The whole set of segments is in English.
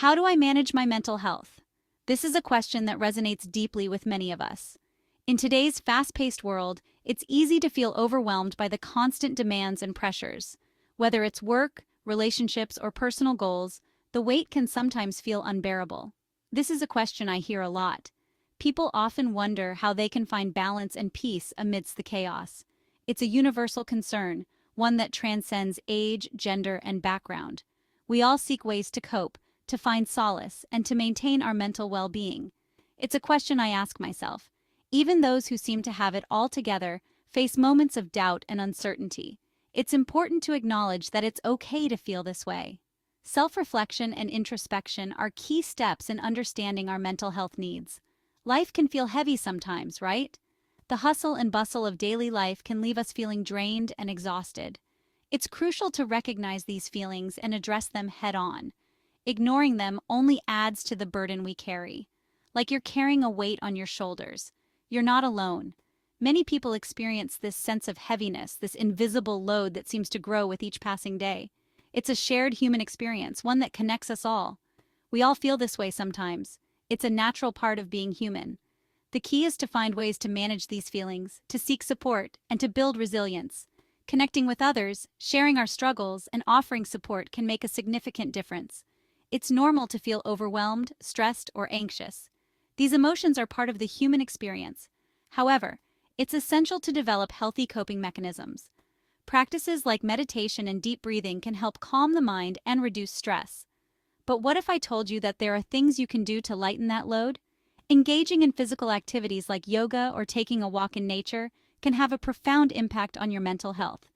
How do I manage my mental health? This is a question that resonates deeply with many of us. In today's fast-paced world, it's easy to feel overwhelmed by the constant demands and pressures. Whether it's work, relationships, or personal goals, the weight can sometimes feel unbearable. This is a question I hear a lot. People often wonder how they can find balance and peace amidst the chaos. It's a universal concern, one that transcends age, gender, and background. We all seek ways to cope, to find solace, and to maintain our mental well-being. It's a question I ask myself. Even those who seem to have it all together face moments of doubt and uncertainty. It's important to acknowledge that it's okay to feel this way. Self-reflection and introspection are key steps in understanding our mental health needs. Life can feel heavy sometimes, right? The hustle and bustle of daily life can leave us feeling drained and exhausted. It's crucial to recognize these feelings and address them head-on. Ignoring them only adds to the burden we carry. Like you're carrying a weight on your shoulders. You're not alone. Many people experience this sense of heaviness, this invisible load that seems to grow with each passing day. It's a shared human experience, one that connects us all. We all feel this way sometimes. It's a natural part of being human. The key is to find ways to manage these feelings, to seek support, and to build resilience. Connecting with others, sharing our struggles, and offering support can make a significant difference. It's normal to feel overwhelmed, stressed, or anxious. These emotions are part of the human experience. However, it's essential to develop healthy coping mechanisms. Practices like meditation and deep breathing can help calm the mind and reduce stress. But what if I told you that there are things you can do to lighten that load? Engaging in physical activities like yoga or taking a walk in nature can have a profound impact on your mental health.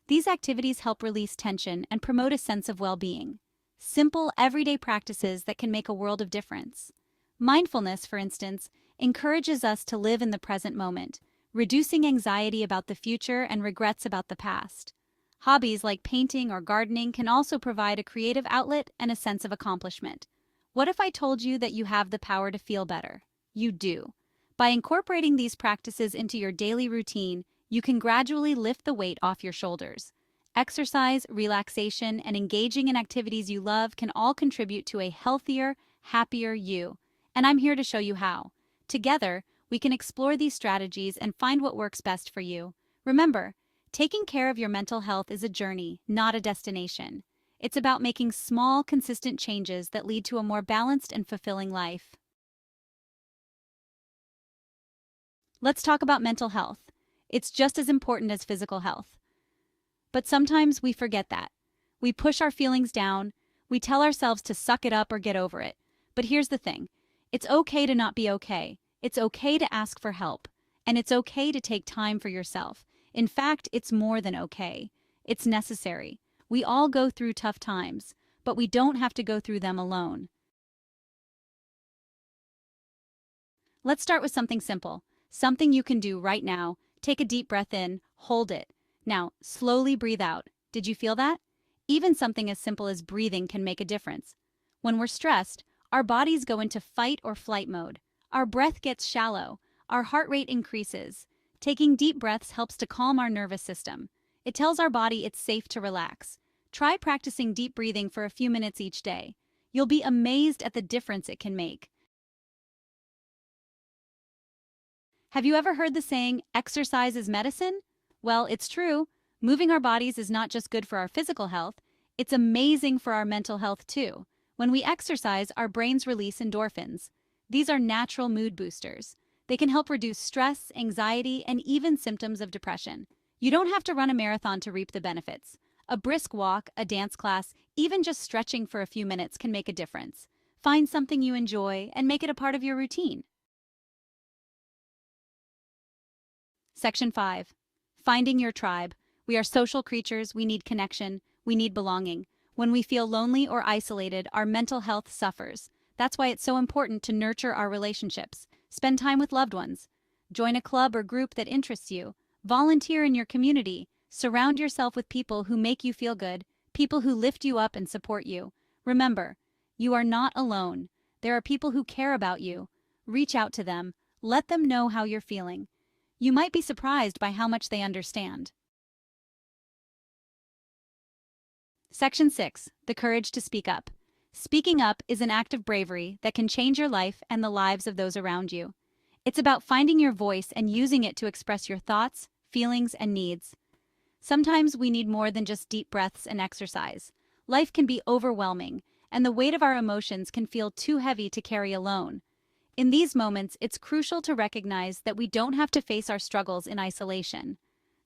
These activities help release tension and promote a sense of well-being. Simple, everyday practices that can make a world of difference. Mindfulness, for instance, encourages us to live in the present moment, reducing anxiety about the future and regrets about the past. Hobbies like painting or gardening can also provide a creative outlet and a sense of accomplishment. What if I told you that you have the power to feel better? You do. By incorporating these practices into your daily routine, you can gradually lift the weight off your shoulders. Exercise, relaxation, and engaging in activities you love can all contribute to a healthier, happier you. And I'm here to show you how. Together, we can explore these strategies and find what works best for you. Remember, taking care of your mental health is a journey, not a destination. It's about making small, consistent changes that lead to a more balanced and fulfilling life. Let's talk about mental health. It's just as important as physical health. But sometimes we forget that. We push our feelings down, we tell ourselves to suck it up or get over it. But here's the thing. It's okay to not be okay. It's okay to ask for help. And it's okay to take time for yourself. In fact, it's more than okay. It's necessary. We all go through tough times, but we don't have to go through them alone. Let's start with something simple. Something you can do right now. Take a deep breath in, hold it. Now, slowly breathe out. Did you feel that? Even something as simple as breathing can make a difference. When we're stressed, our bodies go into fight or flight mode. Our breath gets shallow. Our heart rate increases. Taking deep breaths helps to calm our nervous system. It tells our body it's safe to relax. Try practicing deep breathing for a few minutes each day. You'll be amazed at the difference it can make. Have you ever heard the saying, exercise is medicine? Well, it's true. Moving our bodies is not just good for our physical health, it's amazing for our mental health too. When we exercise, our brains release endorphins. These are natural mood boosters. They can help reduce stress, anxiety, and even symptoms of depression. You don't have to run a marathon to reap the benefits. A brisk walk, a dance class, even just stretching for a few minutes can make a difference. Find something you enjoy and make it a part of your routine. Section 5. Finding your tribe. We are social creatures, we need connection, we need belonging. When we feel lonely or isolated, our mental health suffers. That's why it's so important to nurture our relationships. Spend time with loved ones. Join a club or group that interests you. Volunteer in your community. Surround yourself with people who make you feel good, people who lift you up and support you. Remember, you are not alone. There are people who care about you. Reach out to them. Let them know how you're feeling. You might be surprised by how much they understand. Section 6. The courage to speak up. Speaking up is an act of bravery that can change your life and the lives of those around you. It's about finding your voice and using it to express your thoughts, feelings, and needs. Sometimes we need more than just deep breaths and exercise. Life can be overwhelming, and the weight of our emotions can feel too heavy to carry alone. In these moments, it's crucial to recognize that we don't have to face our struggles in isolation.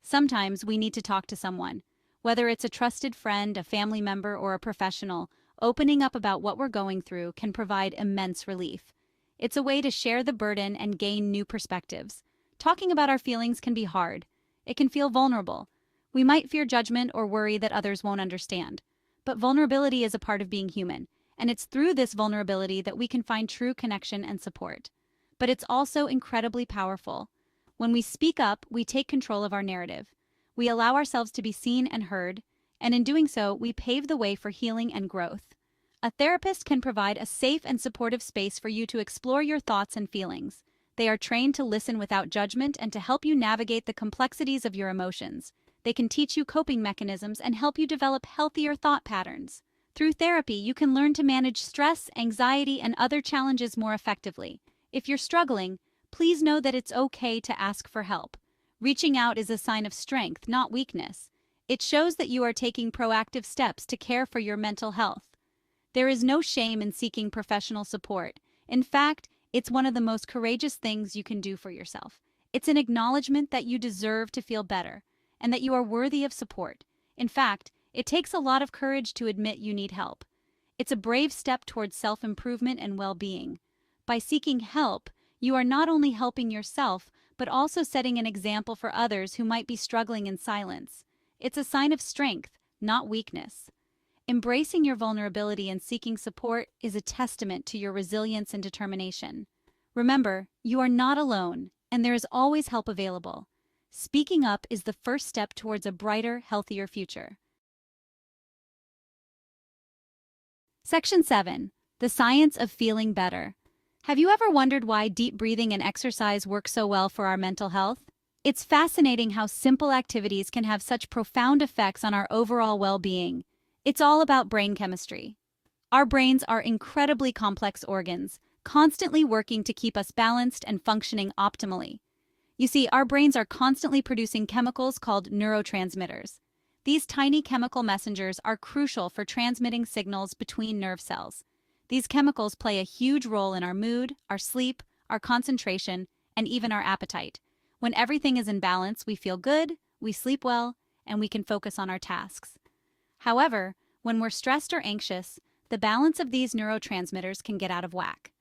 Sometimes we need to talk to someone. Whether it's a trusted friend, a family member, or a professional, opening up about what we're going through can provide immense relief. It's a way to share the burden and gain new perspectives. Talking about our feelings can be hard. It can feel vulnerable. We might fear judgment or worry that others won't understand. But vulnerability is a part of being human, and it's through this vulnerability that we can find true connection and support. But it's also incredibly powerful. When we speak up, we take control of our narrative. We allow ourselves to be seen and heard, and in doing so, we pave the way for healing and growth. A therapist can provide a safe and supportive space for you to explore your thoughts and feelings. They are trained to listen without judgment and to help you navigate the complexities of your emotions. They can teach you coping mechanisms and help you develop healthier thought patterns. Through therapy, you can learn to manage stress, anxiety, and other challenges more effectively. If you're struggling, please know that it's okay to ask for help. Reaching out is a sign of strength, not weakness. It shows that you are taking proactive steps to care for your mental health. There is no shame in seeking professional support. In fact, it's one of the most courageous things you can do for yourself. It's an acknowledgement that you deserve to feel better and that you are worthy of support. In fact, it takes a lot of courage to admit you need help. It's a brave step towards self-improvement and well-being. By seeking help, you are not only helping yourself, but also setting an example for others who might be struggling in silence. It's a sign of strength, not weakness. Embracing your vulnerability and seeking support is a testament to your resilience and determination. Remember, you are not alone, and there is always help available. Speaking up is the first step towards a brighter, healthier future. Section 7. The Science of Feeling Better. Have you ever wondered why deep breathing and exercise work so well for our mental health? It's fascinating how simple activities can have such profound effects on our overall well-being. It's all about brain chemistry. Our brains are incredibly complex organs, constantly working to keep us balanced and functioning optimally. You see, our brains are constantly producing chemicals called neurotransmitters. These tiny chemical messengers are crucial for transmitting signals between nerve cells. These chemicals play a huge role in our mood, our sleep, our concentration, and even our appetite. When everything is in balance, we feel good, we sleep well, and we can focus on our tasks. However, when we're stressed or anxious, the balance of these neurotransmitters can get out of whack.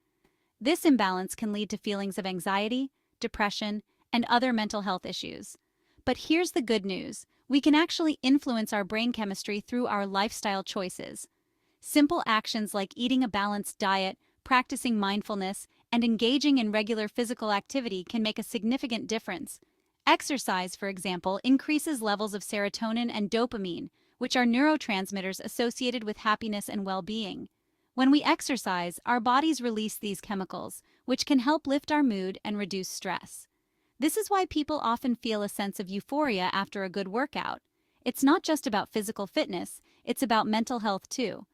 This imbalance can lead to feelings of anxiety, depression, and other mental health issues. But here's the good news. We can actually influence our brain chemistry through our lifestyle choices. Simple actions like eating a balanced diet, practicing mindfulness, and engaging in regular physical activity can make a significant difference. Exercise, for example, increases levels of serotonin and dopamine, which are neurotransmitters associated with happiness and well-being. When we exercise, our bodies release these chemicals, which can help lift our mood and reduce stress. This is why people often feel a sense of euphoria after a good workout. It's not just about physical fitness, it's about mental health too.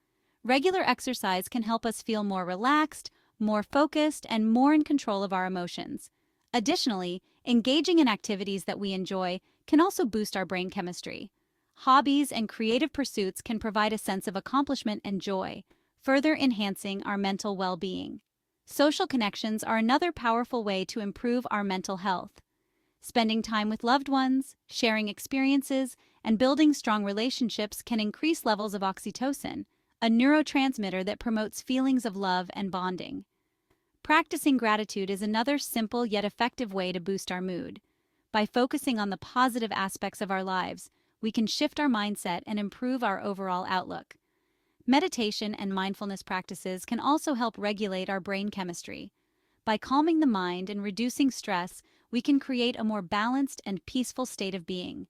Regular exercise can help us feel more relaxed, more focused, and more in control of our emotions. Additionally, engaging in activities that we enjoy can also boost our brain chemistry. Hobbies and creative pursuits can provide a sense of accomplishment and joy, further enhancing our mental well-being. Social connections are another powerful way to improve our mental health. Spending time with loved ones, sharing experiences, and building strong relationships can increase levels of oxytocin, a neurotransmitter that promotes feelings of love and bonding. Practicing gratitude is another simple yet effective way to boost our mood. By focusing on the positive aspects of our lives, we can shift our mindset and improve our overall outlook. Meditation and mindfulness practices can also help regulate our brain chemistry. By calming the mind and reducing stress, we can create a more balanced and peaceful state of being.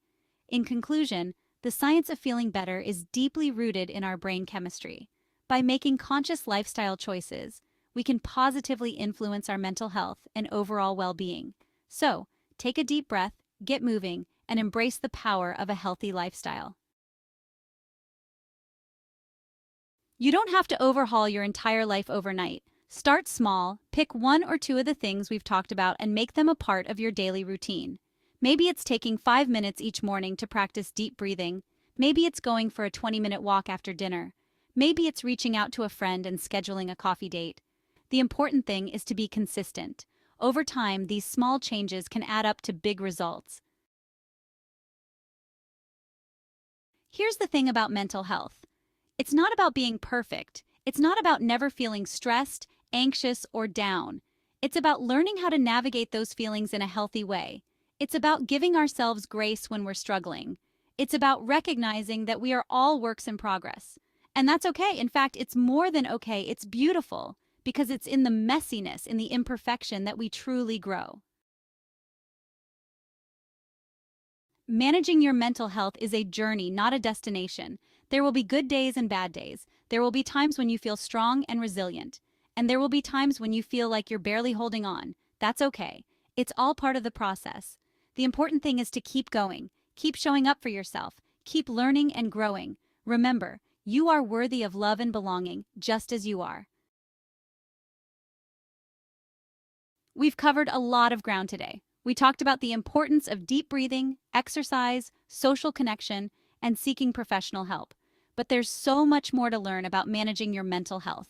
In conclusion, the science of feeling better is deeply rooted in our brain chemistry. By making conscious lifestyle choices, we can positively influence our mental health and overall well-being. So, take a deep breath, get moving, and embrace the power of a healthy lifestyle. You don't have to overhaul your entire life overnight. Start small, pick one or two of the things we've talked about and make them a part of your daily routine. Maybe it's taking 5 minutes each morning to practice deep breathing. Maybe it's going for a 20-minute walk after dinner. Maybe it's reaching out to a friend and scheduling a coffee date. The important thing is to be consistent. Over time, these small changes can add up to big results. Here's the thing about mental health. It's not about being perfect. It's not about never feeling stressed, anxious, or down. It's about learning how to navigate those feelings in a healthy way. It's about giving ourselves grace when we're struggling. It's about recognizing that we are all works in progress. And that's okay. In fact, it's more than okay. It's beautiful because it's in the messiness, in the imperfection that we truly grow. Managing your mental health is a journey, not a destination. There will be good days and bad days. There will be times when you feel strong and resilient. And there will be times when you feel like you're barely holding on. That's okay. It's all part of the process. The important thing is to keep going, keep showing up for yourself, keep learning and growing. Remember, you are worthy of love and belonging, just as you are. We've covered a lot of ground today. We talked about the importance of deep breathing, exercise, social connection, and seeking professional help. But there's so much more to learn about managing your mental health.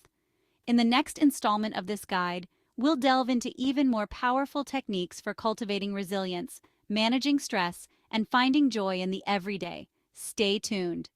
In the next installment of this guide, we'll delve into even more powerful techniques for cultivating resilience, managing stress, and finding joy in the everyday. Stay tuned.